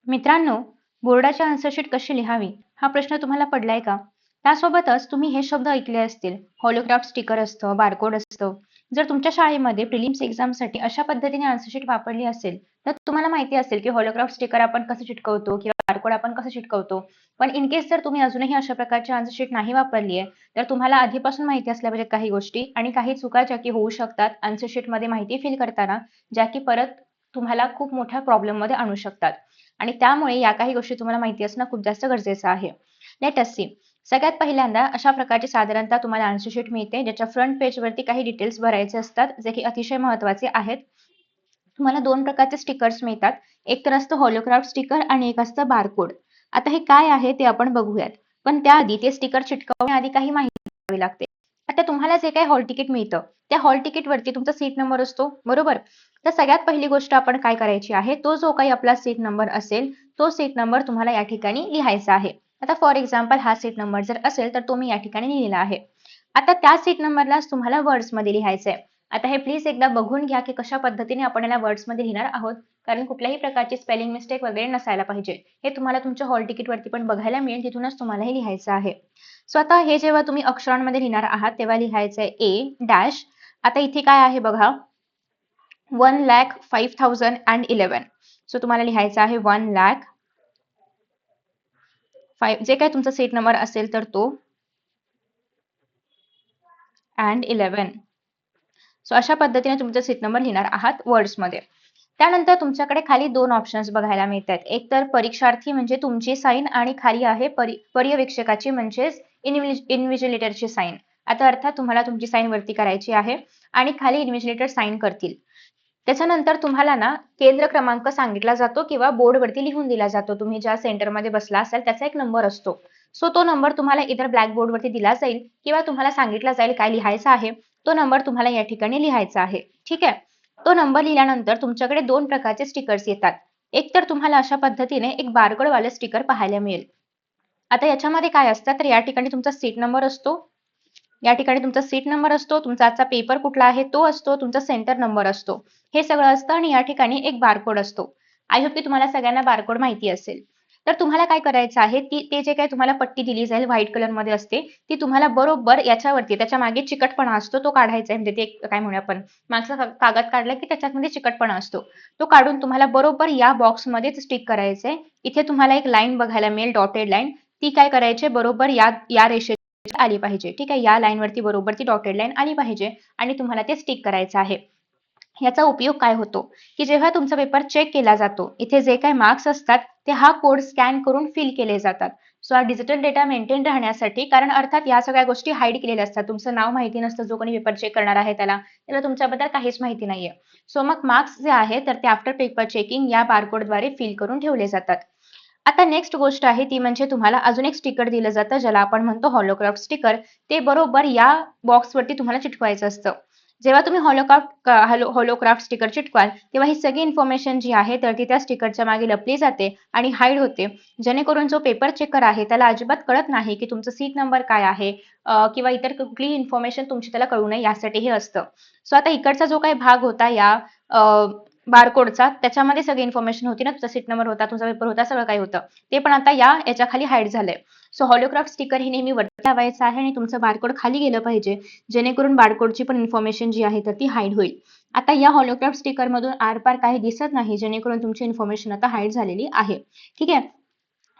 मित्रांनो, बोर्डाची आन्सरशीट कशी लिहावी हा प्रश्न तुम्हाला पडलाय का? त्यासोबतच तुम्ही हे शब्द ऐकले असतील, हॉलोग्राफ स्टिकर असतं, बारकोड असतं. जर तुमच्या शाळेमध्ये प्रिलिम्स एक्झामसाठी अशा पद्धतीने आन्सरशीट वापरली असेल, तर तुम्हाला माहिती असेल की हॉलोग्राफ स्टिकर आपण कसं चिटकवतो किंवा बारकोड आपण कसं चिटकवतो. पण इन केस जर तुम्ही अजूनही अशा प्रकारची आन्सरशीट नाही वापरली आहे, तर तुम्हाला आधीपासून माहिती असल्या पाहिजेत काही गोष्टी आणि काही चुका ज्या की होऊ शकतात आन्सरशीटमध्ये माहिती फिल करताना, ज्या की परत तुम्हाला खूप मोठ्या प्रॉब्लेममध्ये आणू शकतात. आणि त्यामुळे या काही गोष्टी तुम्हाला माहिती असणं खूप जास्त गरजेचं आहे. Let us see. सगळ्यात पहिल्यांदा अशा प्रकारची साधारणतः तुम्हाला आन्सर शीट मिळते, ज्याच्या फ्रंट पेजवरती काही डिटेल्स भरायचे असतात, जे की अतिशय महत्त्वाचे आहेत. तुम्हाला 2 प्रकारचे स्टिकर्स मिळतात. एक तर असतं हॉलोग्राफ स्टिकर आणि एक असतं बारकोड. आता हे काय आहे ते आपण बघूयात. पण त्याआधी ते स्टिकर चिटकवण्याआधी काही माहिती द्यावी लागते. आता तुम्हाला जे काही हॉल तिकीट मिळतं, त्या हॉल तिकीटवरती तुमचा सीट नंबर असतो, बरोबर? तर सगळ्यात पहिली गोष्ट आपण काय करायची आहे, तो जो काही आपला सीट नंबर असेल, तो सीट नंबर तुम्हाला या ठिकाणी लिहायचा आहे. आता फॉर एक्झाम्पल हा सीट नंबर जर असेल, तर तो मी या ठिकाणी लिहिलेला आहे. आता त्या सीट नंबरलाच तुम्हाला वर्ड्समध्ये लिहायचं आहे. आता हे प्लीज एकदा बघून घ्या की कशा पद्धतीने आपण याला वर्ड्समध्ये लिहिणार आहोत, कारण कुठल्याही प्रकारची स्पेलिंग मिस्टेक वगैरे नसायला पाहिजे. हे तुम्हाला तुमच्या हॉल तिकीटवरती पण बघायला मिळेल, तिथूनच तुम्हाला हे लिहायचं आहे. सो आता हे जेव्हा तुम्ही अक्षरांमध्ये लिहिणार आहात, तेव्हा लिहायचं आहे ए डॅश. आता इथे काय आहे बघा, 1,05,011. सो तुम्हाला लिहायचं आहे 1,05,000 जे काही तुमचा सीट नंबर असेल तर तो अँड 11. सो अशा पद्धतीने तुमचा सीट नंबर लिहिणार आहात वर्ड्समध्ये. त्यानंतर तुमच्याकडे खाली 2 ऑप्शन्स बघायला मिळतात. एक तर परीक्षार्थी म्हणजे तुमची साइन आणि खाली आहे पर्यवेक्षकाची म्हणजेच इन्व्हिजिलेटरची साइन. आता अर्थात तुम्हाला तुमची साइन वरती करायची आहे आणि खाली इन्व्हिजिलेटर साइन करतील. त्याच्यानंतर तुम्हाला ना केंद्र क्रमांक सांगितला जातो किंवा बोर्डवरती लिहून दिला जातो. तुम्ही ज्या सेंटरमध्ये बसला असाल त्याचा एक नंबर असतो. सो तो नंबर तुम्हाला इतर ब्लॅकबोर्डवरती दिला जाईल किंवा तुम्हाला सांगितलं जाईल काय लिहायचं आहे. तो नंबर तुम्हाला या ठिकाणी लिहायचा आहे. ठीक आहे. तो नंबर लिहिल्यानंतर तुमच्याकडे 2 प्रकारचे स्टिकर्स येतात. एक तर तुम्हाला अशा पद्धतीने एक बारकोड वाले स्टिकर पाहायला मिळेल. आता याच्यामध्ये काय असतं तर या ठिकाणी तुमचा सीट नंबर असतो. या ठिकाणी तुमचा सीट नंबर असतो, तुमचा आजचा पेपर कुठला आहे तो असतो, तुमचा सेंटर नंबर असतो. हे सगळं असतं आणि या ठिकाणी एक बारकोड असतो. आय होप की तुम्हाला सगळ्यांना बारकोड माहिती असेल. तर तुम्हाला काय करायचं आहे, ते जे काही तुम्हाला पट्टी दिली जाईल व्हाईट कलरमध्ये असते, ती तुम्हाला बरोबर याच्यावरती त्याच्या मागे चिकटपणा असतो तो काढायचा आहे. म्हणजे ते काय म्हणूया आपण मागचा कागद काढला की त्याच्यामध्ये चिकटपणा असतो. तो काढून तुम्हाला बरोबर या बॉक्समध्येच स्टिक करायचं आहे. इथे तुम्हाला एक लाईन बघायला मिळेल, डॉटेड लाईन. ती काय करायची बरोबर या रेषे आली पाहिजे. ठीक आहे. या लाईनवरती बरोबर ती डॉटेड लाईन आली पाहिजे आणि तुम्हाला ते स्टिक करायचं आहे. याचा उपयोग काय होतो, की जेव्हा तुमचा पेपर चेक केला जातो, इथे जे काही मार्क्स असतात ते हा कोड स्कॅन करून फिल केले जातात. सो हा डिजिटल डेटा मेंटेन राहण्यासाठी, कारण अर्थात या सगळ्या गोष्टी हाईड केलेल्या असतात. तुमचं नाव माहिती नसतं, जो कोणी पेपर चेक करणार आहे त्याला तुमच्याबद्दल काहीच माहिती नाहीये. सो मग मार्क्स जे आहे तर ते आफ्टर पेपर चेकिंग या बारकोडद्वारे फिल करून ठेवले जातात. आता नेक्स्ट गोष्ट आहे ती म्हणजे तुम्हाला अजून एक स्टिकर दिलं जातं, ज्याला आपण म्हणतो हॉलोग्राफ स्टिकर. ते बरोबर या बॉक्सवरती तुम्हाला चिटकवायचं असतं. जेव्हा तुम्ही हॉलोग्राफ स्टिकर चिटकवाल, तेव्हा ही सगळी इन्फॉर्मेशन जी आहे तर ती त्या स्टिकरच्या मागे लपली जाते आणि हाईड होते. जेणेकरून जो पेपर चेकर आहे त्याला अजिबात कळत नाही की तुमचं सीट नंबर काय आहे, किंवा इतर कुठलीही इन्फॉर्मेशन तुमची त्याला कळू नये यासाठी हे असतं. सो आता इकडचा जो काही भाग होता या बारकोडचा, त्याच्यामध्ये सगळी इन्फॉर्मेशन होती ना, तुमचा सीट नंबर होता, तुमचा पेपर होता, सगळं काही होतं. ते पण आता याच्या खाली हाईड झालंय. सो हॉलोग्राफ स्टिकर हे नेहमी वरती लावायचं आहे आणि तुमचं बारकोड खाली गेलं पाहिजे, जेणेकरून बारकोडची पण इन्फॉर्मेशन जी आहे तर ती हाईड होईल. आता या हॉलोग्राफ स्टिकर मधून आरपार काही दिसत नाही, जेणेकरून तुमची इन्फॉर्मेशन आता हाईड झालेली आहे. ठीक आहे.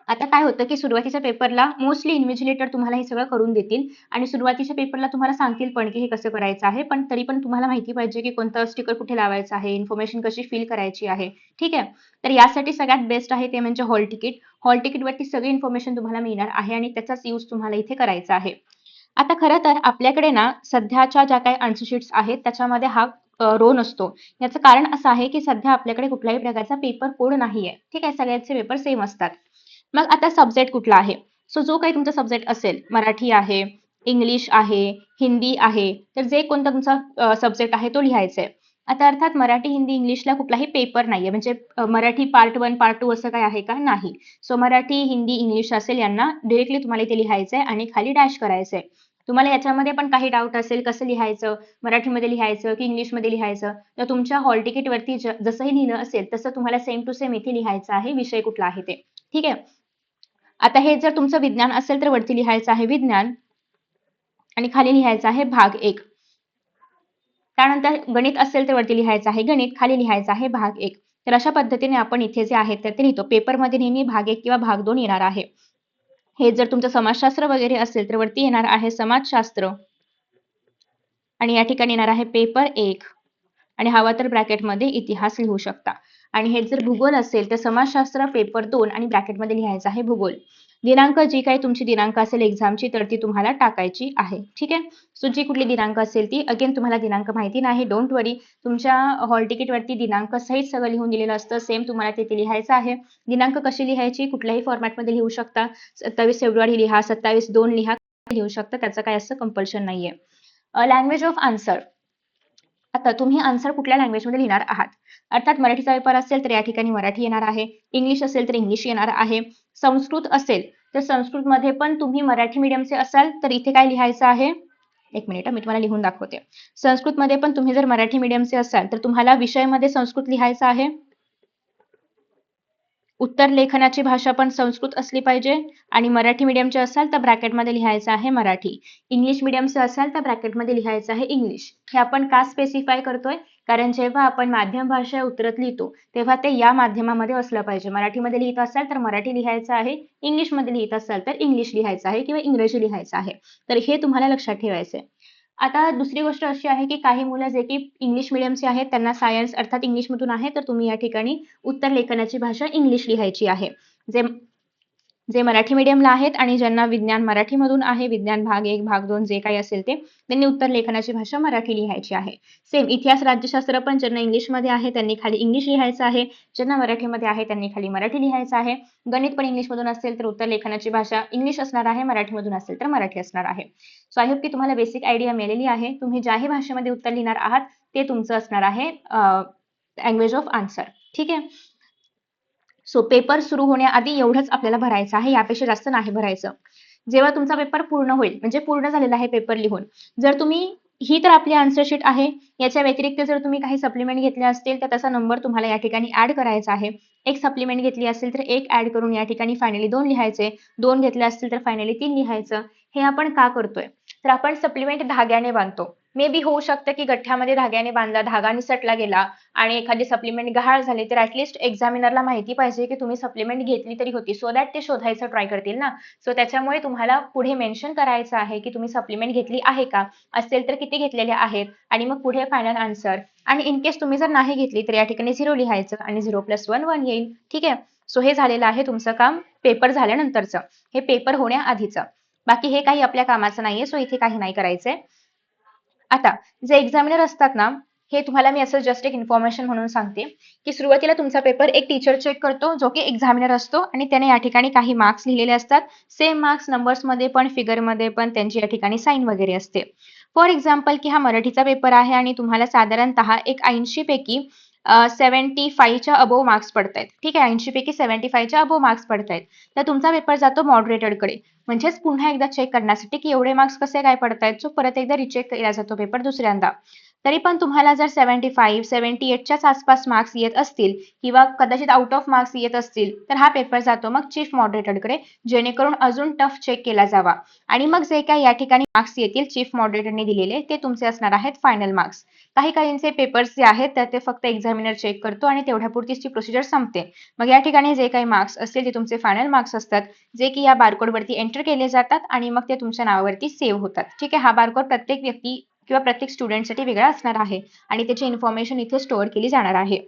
आता काय होतं की सुरुवातीच्या पेपरला मोस्टली इन्व्हिजिलेटर तुम्हाला हे सगळं करून देतील आणि सुरुवातीच्या पेपरला तुम्हाला सांगतील पण की हे कसं करायचं आहे, पण तरी पण तुम्हाला माहिती पाहिजे की कोणतं स्टिकर कुठे लावायचं आहे, इन्फॉर्मेशन कशी फिल करायची आहे. ठीक आहे. तर यासाठी सगळ्यात बेस्ट आहे ते म्हणजे हॉल तिकीट. हॉल तिकीटवरती सगळी इन्फॉर्मेशन तुम्हाला मिळणार आहे आणि त्याचाच यूज तुम्हाला इथे करायचा आहे. आता खरं तर आपल्याकडे ना सध्याच्या ज्या काही आन्सर शीट्स आहेत त्याच्यामध्ये हा रो नसतो. याचं कारण असं आहे की सध्या आपल्याकडे कुठल्याही प्रकारचा पेपर कोड नाहीये. ठीक आहे. सगळ्यांचे पेपर सेम असतात. मग आता सब्जेक्ट कुठला आहे? सो जो काही तुमचा सब्जेक्ट असेल, मराठी आहे, इंग्लिश आहे, हिंदी आहे, तर जे कोणता तुमचा सब्जेक्ट आहे तो लिहायचा आहे. आता अर्थात मराठी, हिंदी, इंग्लिशला कुठलाही पेपर नाहीये. म्हणजे मराठी पार्ट 1, पार्ट 2 असं काही आहे का? नाही. सो मराठी, हिंदी, इंग्लिश असेल यांना डायरेक्टली तुम्हाला इथे लिहायचंय आणि खाली डॅश करायचंय. तुम्हाला याच्यामध्ये पण काही डाऊट असेल कसं लिहायचं, मराठीमध्ये लिहायचं की इंग्लिशमध्ये लिहायचं, तर तुमच्या हॉल तिकीटवरती जसंही लिहिलं असेल तसं तुम्हाला सेम टू सेम इथे लिहायचं आहे, विषय कुठला आहे ते. ठीक आहे. आता हे जर तुमचं विज्ञान असेल तर वरती लिहायचं आहे विज्ञान आणि खाली लिहायचं आहे भाग 1. त्यानंतर गणित असेल तर वरती लिहायचं आहे गणित, खाली लिहायचं आहे भाग 1. तर अशा पद्धतीने आपण इथे जे आहे तर ते लिहितो. पेपरमध्ये नेहमी भाग 1 किंवा भाग 2 येणार आहे. हे जर तुमचं समाजशास्त्र वगैरे असेल तर वरती येणार आहे समाजशास्त्र आणि या ठिकाणी येणार आहे पेपर 1 आणि हवा तर ब्रॅकेटमध्ये इतिहास लिहू शकता. आणि हे जर भूगोल असेल तर समाजशास्त्र पेपर 2 आणि ब्रॅकेटमध्ये लिहायचं आहे भूगोल. दिनांक जी काही तुमची दिनांक असेल एक्झामची तर ती तुम्हाला टाकायची आहे. ठीक आहे. सो जी कुठली दिनांक असेल ती अगेन तुम्हाला दिनांक माहिती नाही, डोंट वरी. तुमच्या हॉल तिकीटवरती दिनांक सहित सगळं लिहून दिलेलं असतं. सेम तुम्हाला तिथे लिहायचं आहे. दिनांक कशी लिहायची कुठल्याही फॉर्मॅटमध्ये लिहू शकता. 27 फेब्रुवारी लिहा, 27/2 लिहा, लिहू शकता. त्याचं काय असं कंपल्शन नाहीये. Language of answer. आता तुम्ही आन्सर कुठल्या लँग्वेजमध्ये लिहिणार आहात. अर्थात मराठीचा पेपर असेल तर या ठिकाणी मराठी येणार आहे, इंग्लिश असेल तर इंग्लिश येणार आहे, संस्कृत असेल तर संस्कृतमध्ये पण तुम्ही मराठी मीडियमचे असाल तर इथे काय लिहायचं आहे. एक मिनिट मी तुम्हाला लिहून दाखवते. संस्कृतमध्ये पण तुम्ही जर मराठी मीडियमचे असाल तर तुम्हाला विषयामध्ये संस्कृत लिहायचं आहे. उत्तर लेखनाची भाषा पण संस्कृत असली पाहिजे आणि मराठी मीडियमचे असाल तर ब्रॅकेटमध्ये लिहायचं आहे मराठी. इंग्लिश मीडियमचे असाल तर ब्रॅकेटमध्ये लिहायचं आहे इंग्लिश. हे आपण का स्पेसिफाय करतोय, कारण जेव्हा आपण माध्यम भाषा उत्तरात लिहितो तेव्हा ते या माध्यमामध्ये असलं पाहिजे. मराठीमध्ये लिहित असाल तर मराठी लिहायचं आहे, इंग्लिशमध्ये लिहित असाल तर इंग्लिश लिहायचं आहे किंवा इंग्रजी लिहायचं आहे. तर हे तुम्हाला लक्षात ठेवायचं आहे. आता दुसरी गोष्ट अशी आहे की काही मुलं जे की इंग्लिश मीडियमचे आहेत त्यांना सायन्स अर्थात इंग्लिशमधून आहे तर तुम्ही या ठिकाणी उत्तर लेखनाची भाषा इंग्लिश लिहायची आहे. जे जे मराठी मीडियमला आहेत आणि ज्यांना विज्ञान मराठीमधून आहे, विज्ञान भाग 1 भाग 2 जे काही असेल ते, त्यांनी उत्तर लेखनाची भाषा मराठी लिहायची आहे. सेम इतिहास राज्यशास्त्र पण ज्यांना इंग्लिशमध्ये आहे त्यांनी खाली इंग्लिश लिहायचं आहे, ज्यांना मराठीमध्ये आहे त्यांनी खाली मराठी लिहायचं आहे. गणित पण इंग्लिशमधून असेल तर उत्तर लेखनाची भाषा इंग्लिश असणार आहे, मराठीमधून असेल तर मराठी असणार आहे. सो आय होप की तुम्हाला बेसिक आयडिया मिळालेली आहे. तुम्ही ज्याही भाषेमध्ये उत्तर लिहिणार आहात ते तुमचं असणार आहे लँग्वेज ऑफ आन्सर. ठीक आहे. सो पेपर सुरू होण्याआधी एवढंच आपल्याला भरायचं आहे, यापेक्षा जास्त नाही भरायचं. जेव्हा तुमचा पेपर पूर्ण होईल म्हणजे पूर्ण झालेला आहे पेपर लिहून, जर तुम्ही ही तर आपली आन्सर शीट आहे, याच्या व्यतिरिक्त जर तुम्ही काही सप्लिमेंट घेतले असतील तर त्याचा नंबर तुम्हाला या ठिकाणी ऍड करायचा आहे. एक सप्लिमेंट घेतली असेल तर एक ऍड करून या ठिकाणी फायनली 2 लिहायचे, 2 घेतले असतील तर फायनली 3 लिहायचं. हे आपण का करतोय, तर आपण सप्लिमेंट धाग्याने बांधतो. मे बी होऊ शकतं की गठ्ठ्यामध्ये धाग्याने बांधला, धागा निसटला गेला आणि एखादी सप्लिमेंट गहाळ झाली तर ऍटलिस्ट एक्झामिनरला माहिती पाहिजे की तुम्ही सप्लिमेंट घेतली तरी होती, सो दॅट ते शोधायचं ट्राय करतील ना. सो त्याच्यामुळे तुम्हाला पुढे मेन्शन करायचं आहे की तुम्ही सप्लिमेंट घेतली आहे का, असेल तर किती घेतलेल्या आहेत आणि मग पुढे फायनल आन्सर. आणि इन केस तुम्ही जर नाही घेतली तर या ठिकाणी 0 लिहायचं आणि 0+1 1 येईल. ठीक आहे. सो हे झालेलं आहे तुमचं काम पेपर झाल्यानंतरचं, हे पेपर होण्याआधीचं. बाकी हे काही आपल्या कामाचं नाहीये, सो इथे काही नाही करायचंय. आता जे एक्झामिनर असतात ना, हे तुम्हाला मी असं जस्ट एक इन्फॉर्मेशन म्हणून सांगते की सुरुवातीला तुमचा पेपर एक टीचर चेक करतो जो की एक्झामिनर असतो आणि त्याने या ठिकाणी काही मार्क्स लिहिलेले असतात. सेम मार्क्स नंबर्समध्ये पण फिगरमध्ये पण त्यांची या ठिकाणी साईन वगैरे असते. फॉर एक्झाम्पल की हा मराठीचा पेपर आहे आणि तुम्हाला साधारणतः एक 80 पैकी 75च्या अबोव मार्क्स पडतायत. ठीक आहे. 80 पैकी 75च्या अबोव मार्क्स पडतायत. तर तुमचा पेपर जातो मॉडरेटरकडे, म्हणजेच पुन्हा एकदा चेक करण्यासाठी की एवढे मार्क्स कसे काय पडतायत. सो परत एकदा रिचेक केला जातो पेपर दुसऱ्यांदा. तरी पण तुम्हाला जर 75 78च्याच आसपास मार्क्स येत असतील किंवा कदाचित आउट ऑफ मार्क्स येत असतील तर हा पेपर जातो मग चीफ मॉडरेटरकडे, जेणेकरून अजून टफ चेक केला जावा आणि मग जे काही या ठिकाणी मार्क्स येतील चीफ मॉडरेटरने दिलेले ते तुमचे असणार आहेत फायनल मार्क्स. काही काहींचे पेपर्स जे आहेत तर ते फक्त एक्झामिनर चेक करतो आणि तेवढ्यापुरतीच ती प्रोसिजर संपते. मग या ठिकाणी जे काही मार्क्स असतील ते तुमचे फायनल मार्क्स असतात, जे की या बारकोडवरती एंटर केले जातात आणि मग ते तुमच्या नावावरती सेव्ह होतात. ठीक आहे. हा बारकोड प्रत्येक व्यक्ती किंवा प्रत्येक स्टुडंटसाठी वेगळा असणार आहे आणि त्याची इन्फॉर्मेशन इथे स्टोअर केली जाणार आहे.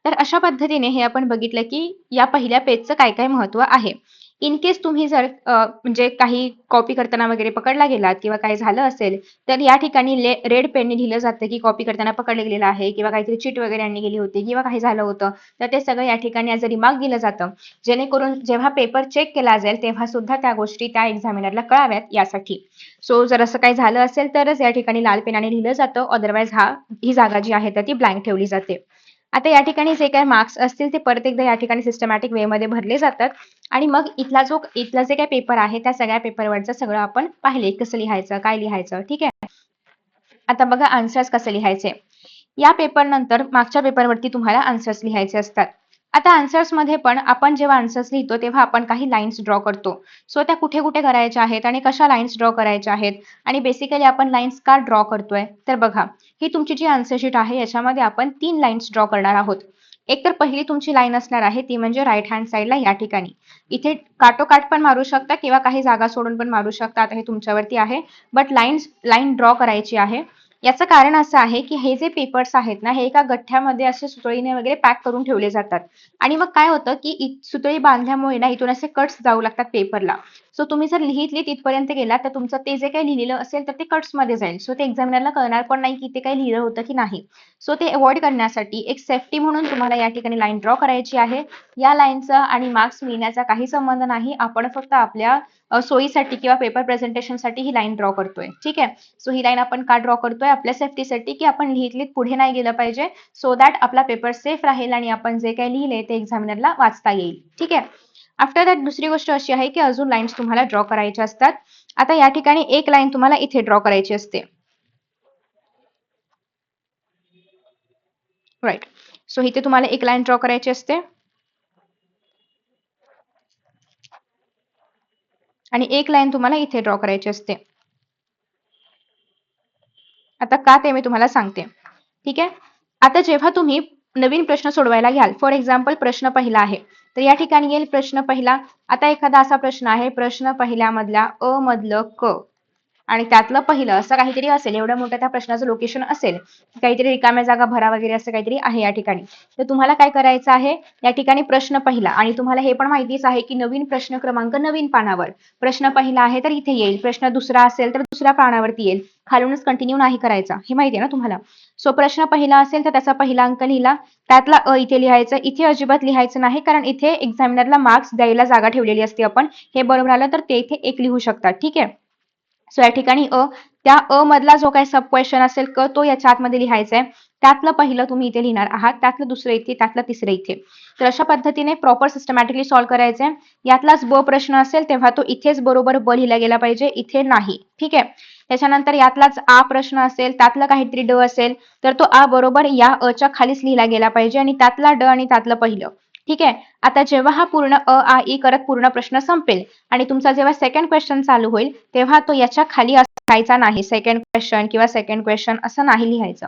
तर अशा पद्धतीने हे आपण बघितलं की या पहिल्या पेजचं काय काय महत्व आहे. इन केस तुम्ही जर म्हणजे काही कॉपी करताना वगैरे पकडला गेलात किंवा काही झालं असेल तर या ठिकाणी रेड पेनने लिहिलं जातं की कॉपी करताना पकडलं गेलेलं आहे किंवा काहीतरी चीट वगैरे आणली गेली होती किंवा काही झालं होतं, तर ते सगळं या ठिकाणी ॲज अ रिमार्क दिलं जातं, जेणेकरून जेव्हा पेपर चेक केला जाईल तेव्हा सुद्धा त्या गोष्टी त्या एक्झामिनरला कळाव्यात यासाठी. सो जर असं काही झालं असेल तरच या ठिकाणी लाल पेनाने लिहिलं जातं, अदरवाईज ही जागा जी आहे तर ती ब्लँक ठेवली जाते. आता या ठिकाणी जे काही मार्क्स असतील ते परत एकदा या ठिकाणी सिस्टमॅटिक वे मध्ये भरले जातात आणि मग इथला जे काही पेपर आहे त्या सगळ्या पेपरवरचं सगळं आपण पाहिले कसं लिहायचं, काय लिहायचं. ठीक आहे. आता बघा आन्सर्स कसं लिहायचे. या पेपर नंतर मागच्या पेपरवरती तुम्हाला आन्सर्स लिहायचे असतात. आता आन्सर्स मध्ये पण आपण जेव्हा आन्सर्स लिहितो तेव्हा आपण काही लाईन्स ड्रॉ करतो. सो त्या कुठे कुठे करायच्या आहेत आणि कशा लाईन्स ड्रॉ करायच्या आहेत आणि बेसिकली आपण लाईन्स का ड्रॉ करतोय तर बघा, ही तुमची जी आन्सर शीट आहे याच्यामध्ये आपण 3 लाईन्स ड्रॉ करणार आहोत. एक तर पहिली तुमची लाईन असणार आहे ती म्हणजे राईट हँड साईडला या ठिकाणी. इथे काटोकाट पण मारू शकता किंवा काही जागा सोडून पण मारू शकता. आता हे तुमच्यावरती आहे. बट लाईन ड्रॉ करायची आहे. याचं कारण असं आहे की हे जे पेपर्स आहेत ना हे एका गठ्ठ्यामध्ये असे सुतळीने वगैरे पॅक करून ठेवले जातात आणि मग काय होतं की सुतळी बांधल्यामुळे ना इथून असे कट्स जाऊ लागतात पेपरला. सो तुम्ही जर लिहित इथपर्यंत गेला तर तुमचं ते जे काही लिहिलेलं असेल तर ते कट्स मध्ये जाईल. सो ते एक्झामिनरला कळणार पण नाही की ते काही लिहिलं होतं की नाही. सो ते अवॉइड करण्यासाठी एक सेफ्टी म्हणून तुम्हाला या ठिकाणी लाईन ड्रॉ करायची आहे. या लाईनचा आणि मार्क्स मिळण्याचा काही संबंध नाही. आपण फक्त आपल्या सोयीसाठी किंवा पेपर प्रेझेंटेशनसाठी ही लाईन ड्रॉ करतोय. ठीक आहे. सो ही लाईन आपण का ड्रॉ करतोय आपल्या सेफ्टीसाठी की आपण लिहित पुढे नाही गेलं पाहिजे. सो दॅट आपला पेपर सेफ राहील आणि आपण जे काही लिहिले ते एक्झामिनरला वाचता येईल. ठीक आहे. आफ्टर दॅट दुसरी गोष्ट अशी आहे की अजून लाईन्स तुम्हाला ड्रॉ करायच्या असतात. आता या ठिकाणी एक लाईन तुम्हाला इथे ड्रॉ करायची असते. राईट. सो इथे तुम्हाला एक लाईन ड्रॉ करायची असते आणि एक लाईन तुम्हाला इथे ड्रॉ करायची असते. आता का ते मी तुम्हाला सांगते. ठीक आहे. आता जेव्हा तुम्ही नवीन प्रश्न सोडवायला घ्याल, फॉर एक्झाम्पल प्रश्न पहिला आहे, तर या ठिकाणी येईल प्रश्न पहिला. आता एखादा असा प्रश्न आहे, प्रश्न पहिल्यामधल्या अ मधलं क आणि त्यातलं पहिलं असं काहीतरी असेल, एवढ्या मोठ्या त्या प्रश्नाचं लोकेशन असेल, काहीतरी रिकाम्या जागा भरा वगैरे असं काहीतरी आहे या ठिकाणी. तर तुम्हाला काय करायचं आहे, या ठिकाणी प्रश्न पहिला आणि तुम्हाला हे पण माहितीच आहे की नवीन प्रश्न क्रमांक नवीन पानावर. प्रश्न पहिला आहे तर इथे येईल, प्रश्न दुसरा असेल तर दुसऱ्या पानावरती येईल, खालूनच कंटिन्यू नाही करायचा, हे माहिती आहे ना तुम्हाला. सो प्रश्न पहिला असेल तर त्याचा पहिला अंक लिहिला, त्यातला अ इथे लिहायचं, इथे अजिबात लिहायचं नाही कारण इथे एक्झामिनरला मार्क्स द्यायला जागा ठेवलेली असते आपण. हे बरोबर आलं तर ते इथे एक लिहू शकतात. ठीक आहे. सो या ठिकाणी त्या अ मधला जो काही सब क्वेश्चन असेल क तो याच्या आतमध्ये लिहायचा आहे. त्यातलं पहिलं तुम्ही इथे लिहिणार आहात, त्यातलं दुसरं इथे, त्यातलं तिसरं इथे. तर अशा पद्धतीने प्रॉपर सिस्टमॅटिकली सॉल्व्ह करायचंय. यातलाच ब प्रश्न असेल तेव्हा तो इथेच बरोबर ब लिहिला गेला पाहिजे, इथे नाही. ठीक आहे. त्याच्यानंतर यातलाच आ प्रश्न असेल, त्यातलं काहीतरी ड असेल तर तो आ बरोबर या अ च्या खालीच लिहिला गेला पाहिजे आणि त्यातला ड आणि त्यातलं पहिलं. ठीक आहे. आता जेव्हा हा पूर्ण अ आ ई करत पूर्ण प्रश्न संपेल आणि तुमचा जेव्हा सेकंड क्वेश्चन चालू होईल तेव्हा तो याच्या खाली लिहायचा नाही. सेकंड क्वेश्चन किंवा सेकंड क्वेश्चन असं नाही लिहायचं.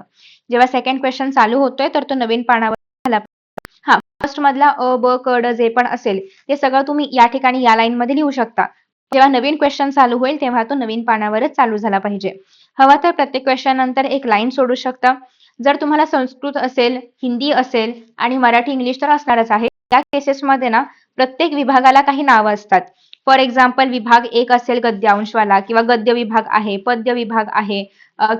जेव्हा सेकंड क्वेश्चन चालू होतोय तर तो नवीन पानावर झाला. हा, फर्स्ट मधला अ ब क ड जे पण असेल ते सगळं तुम्ही या ठिकाणी या लाईन मध्ये लिहू शकता. जेव्हा नवीन क्वेश्चन चालू होईल तेव्हा तो नवीन पानावरच चालू झाला पाहिजे. हवा तर प्रत्येक क्वेश्चन नंतर एक लाईन सोडू शकता. जर तुम्हाला संस्कृत असेल, हिंदी असेल आणि मराठी इंग्लिश तर असणारच आहे. त्या केसेसमध्ये ना प्रत्येक विभागाला काही नावं असतात. फॉर एक्झाम्पल विभाग एक असेल गद्यांशवाला किंवा गद्य विभाग आहे, पद्य विभाग आहे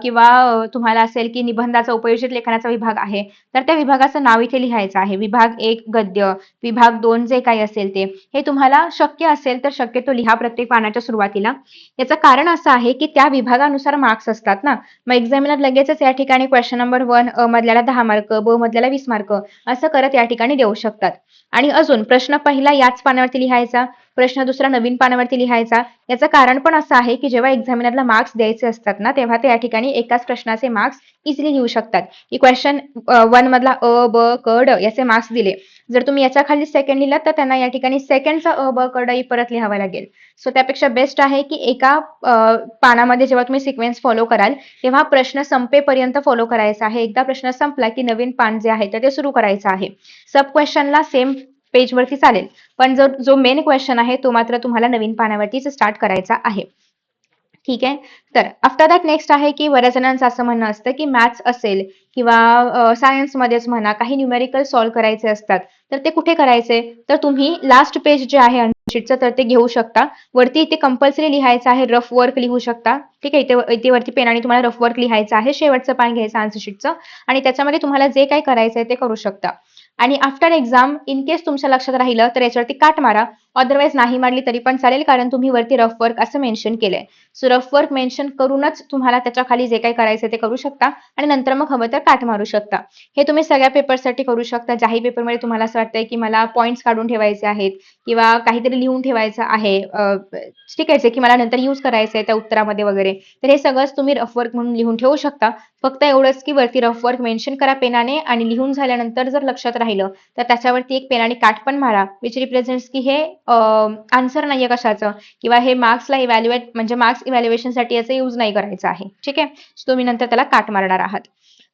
किंवा तुम्हाला असेल की निबंधाचा उपयोजित लेखनाचा विभाग आहे, तर त्या विभागाचं नाव इथे लिहायचं आहे. विभाग 1 गद्य, विभाग 2 जे काही असेल ते. हे तुम्हाला शक्य असेल तर शक्यतो लिहा प्रत्येक पानाच्या सुरुवातीला. याचं कारण असं आहे की त्या विभागानुसार मार्क्स असतात ना. मग एक्झामिनर लगेचच या ठिकाणी क्वेश्चन नंबर 1 अ मधल्याला 10 मार्क, ब मधल्याला 20 मार्क असं करत या ठिकाणी देऊ शकतात. आणि अजून प्रश्न पहिला याच पानावरती लिहायचा, प्रश्न दुसरा नवीन पानावरती लिहायचा. याचं कारण पण असं आहे की जेव्हा एक्झामिनरला मार्क्स द्यायचे असतात ना तेव्हा ते या ठिकाणी एकाच प्रश्नाचे मार्क्स इझिली लिहू शकतात. की क्वेश्चन 1 मधला अ ब क ड याचे मार्क्स दिले. जर तुम्ही याच्या खाली सेकंड लिहिलात तर त्यांना या ठिकाणी सेकंडचा अ ब क ड ई परत लिहावा लागेल. सो त्यापेक्षा बेस्ट आहे की एका पानामध्ये जेव्हा तुम्ही सिक्वेन्स फॉलो कराल तेव्हा प्रश्न संपेपर्यंत फॉलो करायचा आहे. एकदा प्रश्न संपला की नवीन पान जे आहे ते सुरू करायचं आहे. सब क्वेश्चनला सेम पेजवरती चालेल, पण जो मेन क्वेश्चन आहे तो मात्र तुम्हाला नवीन पानावरतीच स्टार्ट करायचा आहे. ठीक आहे. तर आफ्टर दॅट नेक्स्ट आहे की बऱ्याच जणांचं असं म्हणणं असतं की मॅथ्स असेल किंवा सायन्समध्येच म्हणा काही न्यूमेरिकल सॉल्व्ह करायचे असतात तर ते कुठे करायचे, तर तुम्ही लास्ट पेज जे आहे शीटचं तर ते घेऊ शकता. वरती इथे कंपल्सरी लिहायचं आहे, रफ वर्क लिहू शकता. ठीक आहे. इथे वरती पेनाने तुम्हाला रफ वर्क लिहायचं आहे. शेवटचं पान घ्यायचं आन्सर शीटचं आणि त्याच्यामध्ये तुम्हाला जे काही करायचं आहे ते करू शकता. आणि आफ्टर एक्झाम इन केस तुमच्या लक्षात राहिलं तर याच्यावरती काट मारा. अदरवाईज नाही मारली तरी पण चालेल, कारण तुम्ही वरती रफ वर्क असं मेन्शन केलंय. सो रफ वर्क मेन्शन करूनच तुम्हाला त्याच्या खाली जे काही करायचं ते करू शकता आणि नंतर मग हवं तर काट मारू शकता. हे तुम्ही सगळ्या पेपरसाठी करू शकता. ज्याही पेपरमध्ये तुम्हाला असं वाटतंय की मला पॉईंट्स काढून ठेवायचे आहेत किंवा काहीतरी लिहून ठेवायचं आहे, ठीक आहे, जे की मला नंतर यूज करायचं आहे त्या उत्तरामध्ये वगैरे, तर हे सगळंच तुम्ही रफ वर्क म्हणून लिहून ठेवू शकता. फक्त एवढंच की वरती रफ वर्क मेन्शन करा पेनाने आणि लिहून झाल्यानंतर जर लक्षात राहिलं तर त्याच्यावरती एक पेनाने काट पण मारा, विच रिप्रेझेंट्स की हे आन्सर नाहीये कशाचं किंवा हे मार्क्सला इव्हॅल्युएट म्हणजे मार्क्स इव्हॅल्युएशनसाठी याचा यूज नाही करायचा आहे. ठीक आहे, सो तुम्ही नंतर त्याला काट मारणार आहात.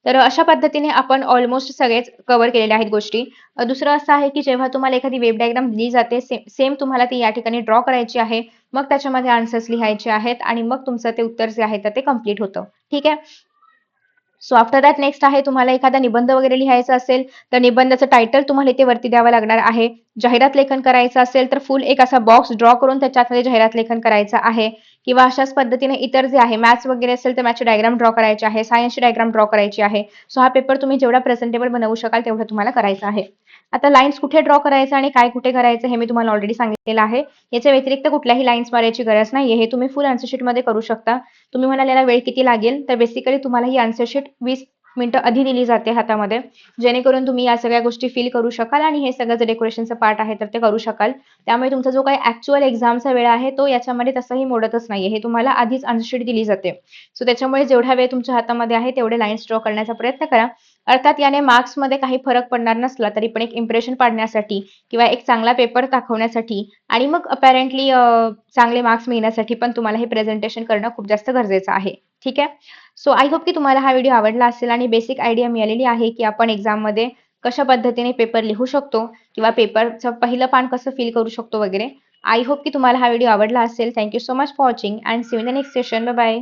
तर अशा पद्धतीने आपण ऑलमोस्ट सगळेच कव्हर केलेल्या आहेत गोष्टी. दुसरं असं आहे की जेव्हा तुम्हाला एखादी वेब डायग्राम दिली जाते, सेम तुम्हाला ती या ठिकाणी ड्रॉ करायची आहे, मग त्याच्यामध्ये आन्सर्स लिहायचे आहेत आणि मग तुमचं ते उत्तर जे आहे तर ते कम्प्लीट होतं. ठीक आहे. सो आफ्टर दॅट नेक्स्ट आहे, तुम्हाला एखादा निबंध वगैरे लिहायचा असेल तर निबंधाचं टायटल तुम्हाला इथे वरती द्यावं लागणार आहे. जाहिरात लेखन करायचं असेल तर फुल एक असा बॉक्स ड्रॉ करून त्याच्यामध्ये जाहिरात लेखन करायचं आहे किंवा अशाच पद्धतीने इतर जे आहे मॅथ्स वगैरे असेल तर मॅथ्सची डायग्राम ड्रॉ करायची आहे, सायन्सची डायग्राम ड्रॉ करायची आहे. सो हा पेपर तुम्ही जेवढा प्रेझेंटेबल बनवू शकाल तेवढं तुम्हाला करायचं आहे. आता लाईन्स कुठे ड्रॉ करायचं आणि काय कुठे करायचं हे मी तुम्हाला ऑलरेडी सांगितलेलं आहे. याच्या व्यतिरिक्त कुठल्याही लाईन्स मारायची गरज नाहीये. हे तुम्ही फुल आन्सर शीट मध्ये करू शकता. तुम्ही म्हणाल याला वेळ किती लागेल, तर बेसिकली तुम्हाला ही आन्सर शीट 20 मिनिटं आधी दिली जाते हातामध्ये, जेणेकरून तुम्ही या सगळ्या गोष्टी फील करू शकाल आणि हे सगळं जे डेकोरेशनचं पार्ट आहे तर ते करू शकाल. त्यामुळे तुमचा जो काही ऍक्च्युअल एक्झामचा वेळ आहे तो याच्यामध्ये तसंही मोडतच नाहीये. हे तुम्हाला आधीच आन्सर शीट दिली जाते. सो त्याच्यामुळे जेवढा वेळ तुमच्या हातामध्ये आहे तेवढे लाईन्स ड्रॉ करण्याचा प्रयत्न करा. अर्थात याने मार्क्समध्ये काही फरक पडणार नसला तरी पण एक इम्प्रेशन पाडण्यासाठी किंवा एक चांगला पेपर दाखवण्यासाठी आणि मग अपॅरेंटली चांगले मार्क्स मिळण्यासाठी पण तुम्हाला हे प्रेझेंटेशन करणं खूप जास्त गरजेचं आहे. ठीक आहे. सो आय होप की तुम्हाला हा व्हिडिओ आवडला असेल आणि बेसिक आयडिया मिळालेली आहे की आपण एक्झाममध्ये कशा पद्धतीने पेपर लिहू शकतो किंवा पेपरचं पहिलं पान कसं फिल करू शकतो वगैरे. आय होप की तुम्हाला हा व्हिडिओ आवडला असेल. Thank you so much for watching and see you in the next session. Bye bye.